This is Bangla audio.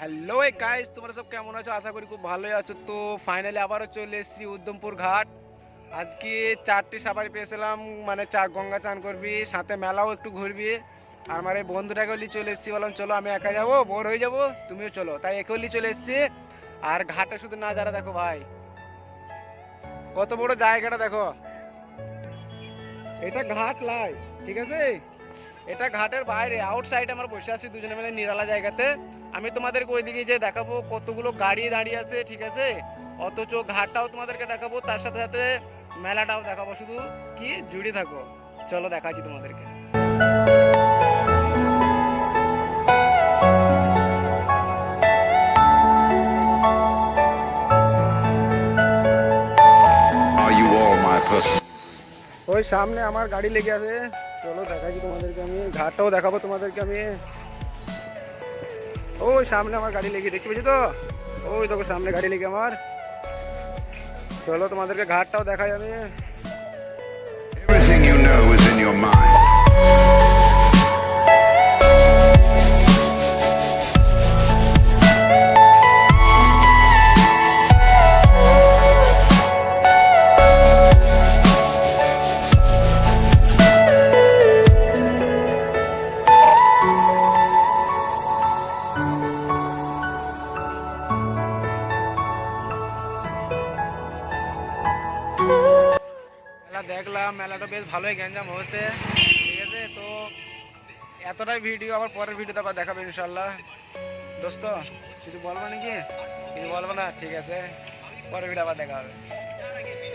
হ্যালো গাইস, তোমরা সব কেমন আছো? আশা করি খুব ভালোই আছো। তো ফাইনালি আবারও চলে এসেছি উদ্যমপুর ঘাট। আজকে 4টি সাফারি পেয়েছিলাম, মানে গঙ্গা চান করবি, সাথে মেলাও একটু ঘুরবি। আর আমার এই বন্ধুটাকেও নিয়ে চলে এসেছি, বললাম চলো আমি একা যাবো, বোর হয়ে যাবো, তুমিও চলো, তাই একেও নিয়ে চলে এসেছি। আর ঘাটে শুধু নাজারা দেখো ভাই, কত বড় জায়গাটা দেখো। এটা ঘাট লাই, ঠিক আছে? এটা ঘাটের বাইরে আউটসাইড আমরা বসে আছি দুজনে মিলে নিরালা জায়গাতে। আমি তোমাদেরকে ওইদিকে যে দেখাবো কতগুলো গাড়ি দাঁড়িয়ে আছে, ঠিক আছে? অথচ ঘাটটাও তোমাদেরকে দেখাবো, তার সাথে সাথে মেলাটাও দেখাবো। শুধু কি জুড়ে থাকো, চলো দেখাচ্ছি তোমাদেরকে। Are you all my person? ওই সামনে আমার গাড়ি লেগে আছে, চলো দেখাচ্ছি তোমাদেরকে। আমি ঘাটটাও দেখাবো তোমাদেরকে। আমি ওই সামনে আমার গাড়ি লেগে, দেখতে পেয়েছি তো? ওই দেখো সামনে গাড়ি লেগে আমার। চলো তোমাদেরকে ঘাটটাও দেখাই আমি। Everything you know is in your mind. মেলা দেখলাম, মেলাটা বেশ ভালোই গ্যাঞ্জাম হয়েছে, ঠিক আছে? তো এতটাই ভিডিও, আবার পরের ভিডিওতে আবার দেখাবে ইনশাল্লাহ। দোস্ত কিছু বলবো নাকি? কিছু বলবো না? ঠিক আছে, পরের ভিডিও আবার দেখা হবে।